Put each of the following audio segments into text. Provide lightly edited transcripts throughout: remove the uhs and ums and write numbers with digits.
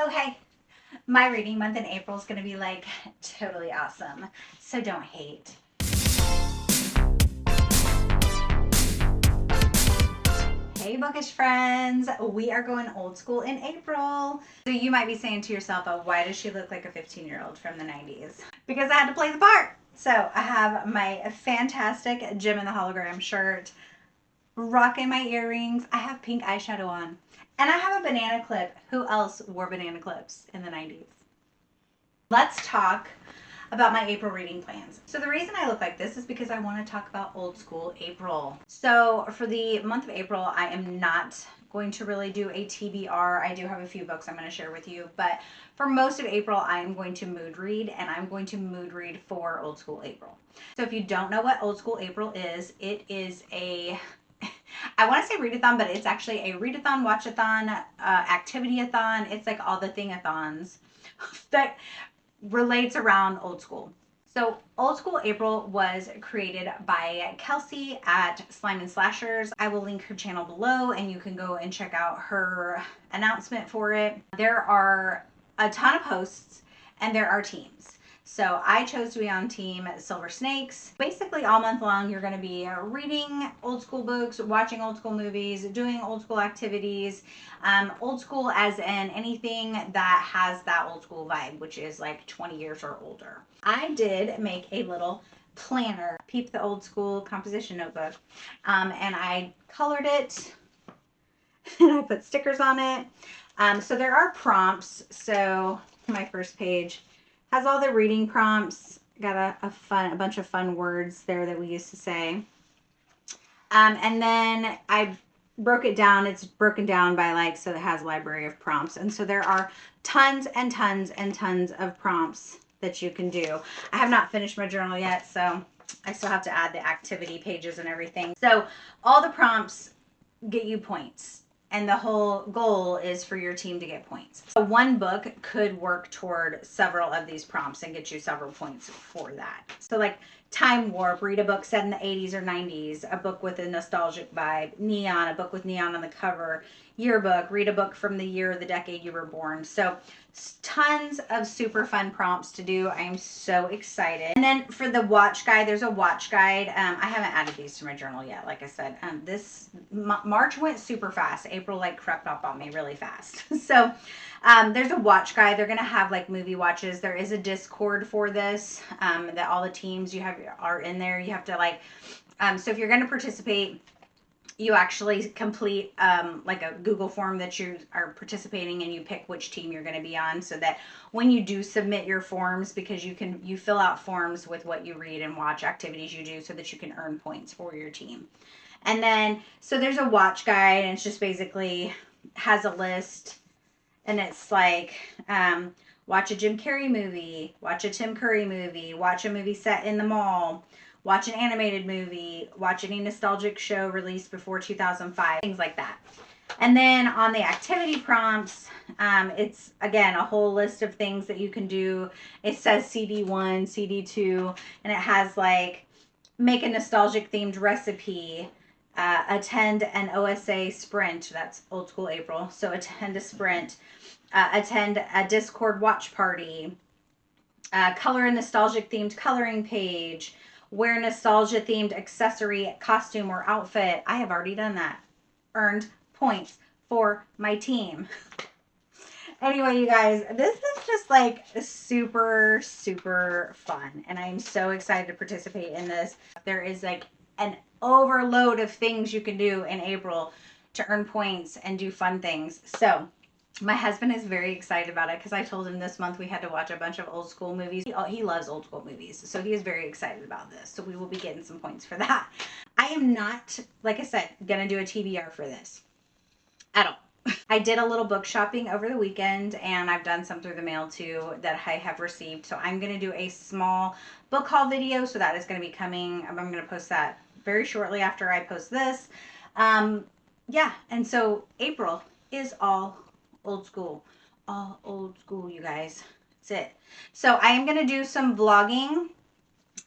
Oh, hey, my reading month in April is going to be like totally awesome. So don't hate. Hey, bookish friends. We are going old school in April. So you might be saying to yourself, oh, why does she look like a 15-year-old from the 90s? Because I had to play the part. So I have my fantastic Jim and the Hologram shirt, rocking my earrings. I have pink eyeshadow on. And I have a banana clip. Who else wore banana clips in the 90s? Let's talk about my April reading plans. So the reason I look like this is because I want to talk about old school April. So for the month of April, I am not going to really do a TBR. I do have a few books I'm going to share with you, but for most of April, I am going to mood read, and I'm going to mood read for old school April. So if you don't know what old school April is, it is a I want to say readathon, but it's actually a readathon, watchathon, activity-a-thon. It's like all the thing-a-thons that relates around old school. So Old School April was created by Kelsey at Slime and Slashers. I will link her channel below and you can go and check out her announcement for it. There are a ton of hosts and there are teams. So I chose to be on team Silver Snakes. Basically all month long you're going to be reading old school books, watching old school movies, doing old school activities. Old school as in anything that has that old school vibe, which is like 20 years or older. I did make a little planner, Peep the Old School composition notebook, and I colored it and I put stickers on it. So there are prompts. So my first page has all the reading prompts. Got a bunch of fun words there that we used to say. And then I broke it down. It's broken down by like, so it has a library of prompts. And so there are tons and tons and tons of prompts that you can do. I have not finished my journal yet, so I still have to add the activity pages and everything. So all the prompts get you points. And the whole goal is for your team to get points. So one book could work toward several of these prompts and get you several points for that. So like Time Warp, read a book set in the 80s or 90s, a book with a nostalgic vibe. Neon, a book with neon on the cover. Yearbook, read a book from the year or the decade you were born. So tons of super fun prompts to do. I am so excited. And then for the watch guide, there's a watch guide. I haven't added these to my journal yet. Like I said, this March went super fast. April like crept up on me really fast. So there's a watch guide. They're going to have like movie watches. There is a Discord for this that all the teams you have are in there. You have to like, so if you're going to participate, you actually complete like a Google form that you are participating in. You pick which team you're going to be on, so that when you do submit your forms, because you fill out forms with what you read and watch, activities you do, so that you can earn points for your team. And then so there's a watch guide, and it's just basically has a list, and it's like watch a Jim Carrey movie, watch a Tim Curry movie, watch a movie set in the mall, watch an animated movie, watch any nostalgic show released before 2005, things like that. And then on the activity prompts, it's, again, a whole list of things that you can do. It says CD1, CD2, and it has like, make a nostalgic themed recipe, attend an OSA sprint, that's Old School April, so attend a sprint, attend a Discord watch party, color a nostalgic themed coloring page, wear nostalgia themed accessory, costume, or outfit. I have already done that. Earned points for my team. Anyway, you guys, this is just like super, super fun. And I'm so excited to participate in this. There is like an overload of things you can do in April to earn points and do fun things. So my husband is very excited about it because I told him this month we had to watch a bunch of old school movies. He loves old school movies, so he is very excited about this. So we will be getting some points for that. I am not, like I said, going to do a TBR for this at all. I did a little book shopping over the weekend, and I've done some through the mail too that I have received. So I'm going to do a small book haul video. So that is going to be coming. I'm going to post that very shortly after I post this. Yeah, and so April is all old school. All old school, you guys. That's it. So I am going to do some vlogging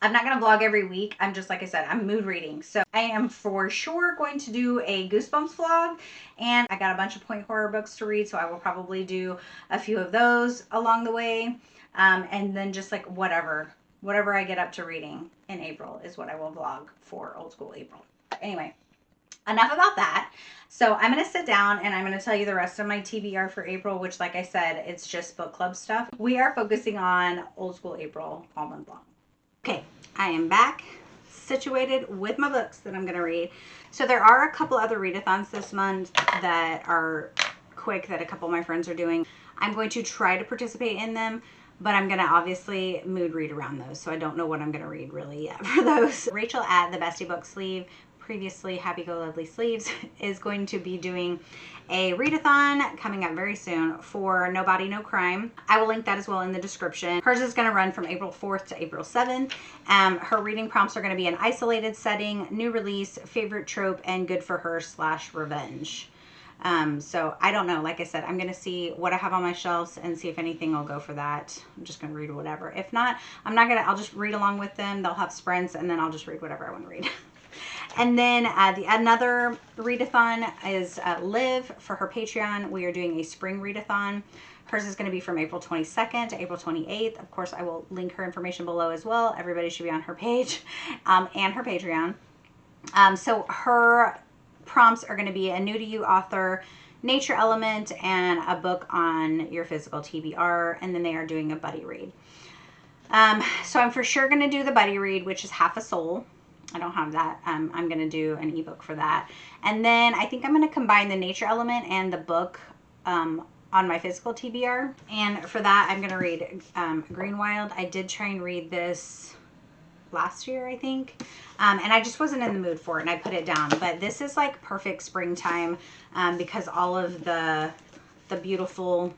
I'm not going to vlog every week. I'm just, like I said, I'm mood reading. So I am for sure going to do a Goosebumps vlog. And I got a bunch of point horror books to read. So I will probably do a few of those along the way. And then just like whatever I get up to reading in April is what I will vlog for Old School April. Anyway, enough about that. So I'm going to sit down and I'm going to tell you the rest of my TBR for April, which, like I said, it's just book club stuff. We are focusing on Old School April all month long. Okay, I am back, situated with my books that I'm going to read. So there are a couple other readathons this month that are quick that a couple of my friends are doing. I'm going to try to participate in them, but I'm going to obviously mood read around those. So I don't know what I'm going to read really yet for those. Rachel at the Bestie Book Sleeve, previously Happy Go Lovely Sleeves, is going to be doing a readathon coming up very soon for No Body, No Crime. I will link that as well in the description. Hers is going to run from April 4th to April 7th. Her reading prompts are going to be an isolated setting, new release, favorite trope, and good for her / revenge. So I don't know. Like I said, I'm going to see what I have on my shelves and see if anything will go for that. I'm just going to read whatever. If not, I'll just read along with them. They'll have sprints and then I'll just read whatever I want to read. And then another readathon is Liv for her Patreon. We are doing a spring readathon. Hers is going to be from April 22nd to April 28th. Of course, I will link her information below as well. Everybody should be on her page and her Patreon. So her prompts are going to be a new to you author, nature element, and a book on your physical TBR. And then they are doing a buddy read. So I'm for sure going to do the buddy read, which is Half a Soul. I don't have that. I'm going to do an ebook for that. And then I think I'm going to combine the nature element and the book on my physical TBR. And for that, I'm going to read Greenwild. I did try and read this last year, I think. And I just wasn't in the mood for it and I put it down. But this is like perfect springtime because all of the beautiful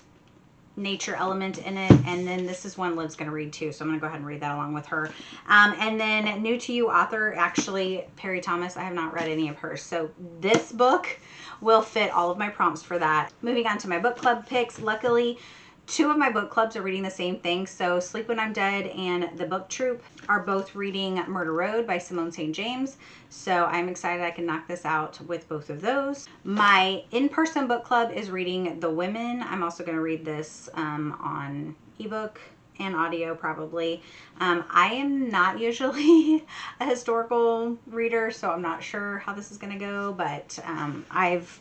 nature element in it. And then this is one Liv's going to read too, so I'm going to go ahead and read that along with her. And then new to you author, actually Perry Thomas. I have not read any of hers, so this book will fit all of my prompts for that. Moving on to my book club picks. Luckily, 2 of my book clubs are reading the same thing. So Sleep When I'm Dead and The Book Troop are both reading Murder Road by Simone St. James. So I'm excited I can knock this out with both of those. My in-person book club is reading The Women. I'm also going to read this on ebook and audio probably. I am not usually a historical reader, so I'm not sure how this is going to go, but I've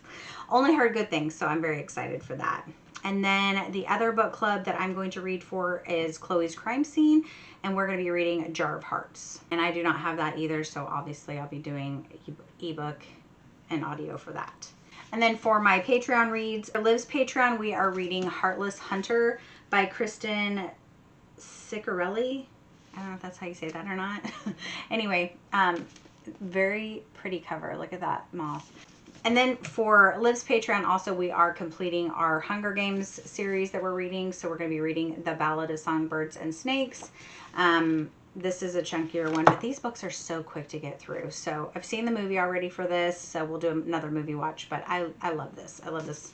only heard good things, so I'm very excited for that. And then the other book club that I'm going to read for is Chloe's Crime Scene, and we're going to be reading Jar of Hearts. And I do not have that either, so obviously I'll be doing ebook and audio for that. And then for my Patreon reads, for Liv's Patreon, we are reading Heartless Hunter by Kristen Ciccarelli. I don't know if that's how you say that or not. Anyway, very pretty cover. Look at that moth. And then for Liv's Patreon, also, we are completing our Hunger Games series that we're reading. So we're going to be reading The Ballad of Songbirds and Snakes. This is a chunkier one, but these books are so quick to get through. So I've seen the movie already for this, so we'll do another movie watch. But I love this. I love this.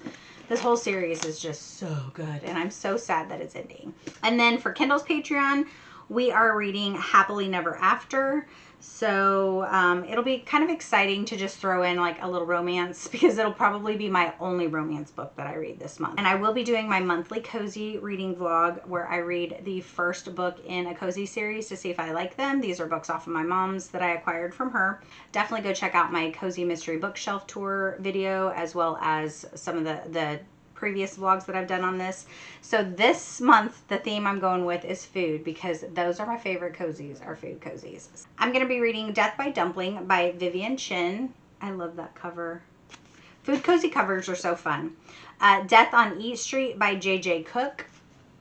This whole series is just so good, and I'm so sad that it's ending. And then for Kindle's Patreon, we are reading Happily Never After. So it'll be kind of exciting to just throw in like a little romance because it'll probably be my only romance book that I read this month. And I will be doing my monthly cozy reading vlog where I read the first book in a cozy series to see if I like them. These are books off of my mom's that I acquired from her. Definitely go check out my Cozy Mystery Bookshelf Tour video as well as some of the previous vlogs that I've done on this. So this month, the theme I'm going with is food because those are my favorite cozies, are food cozies. I'm going to be reading Death by Dumpling by Vivian Chin. I love that cover. Food cozy covers are so fun. Death on Eat Street by J.J. Cook.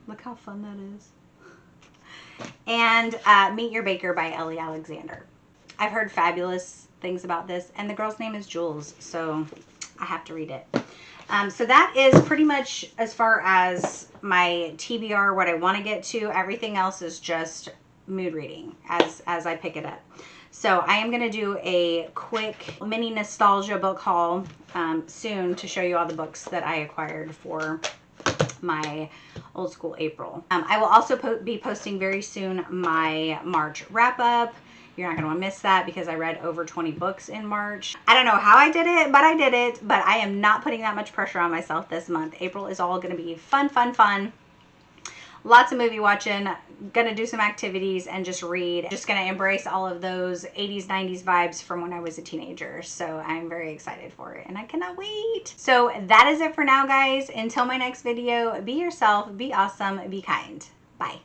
Look how fun that is. And Meet Your Baker by Ellie Alexander. I've heard fabulous things about this, and the girl's name is Jules, so I have to read it. So that is pretty much as far as my TBR, what I want to get to. Everything else is just mood reading as I pick it up. So I am going to do a quick mini nostalgia book haul soon to show you all the books that I acquired for my old school April. I will also be posting very soon my March wrap up. You're not going to want to miss that because I read over 20 books in March. I don't know how I did it, but I did it. But I am not putting that much pressure on myself this month. April is all going to be fun, fun, fun. Lots of movie watching, gonna do some activities and just read. Just gonna embrace all of those 80s, 90s vibes from when I was a teenager. So I'm very excited for it and I cannot wait. So that is it for now, guys. Until my next video, be yourself, be awesome, be kind. Bye.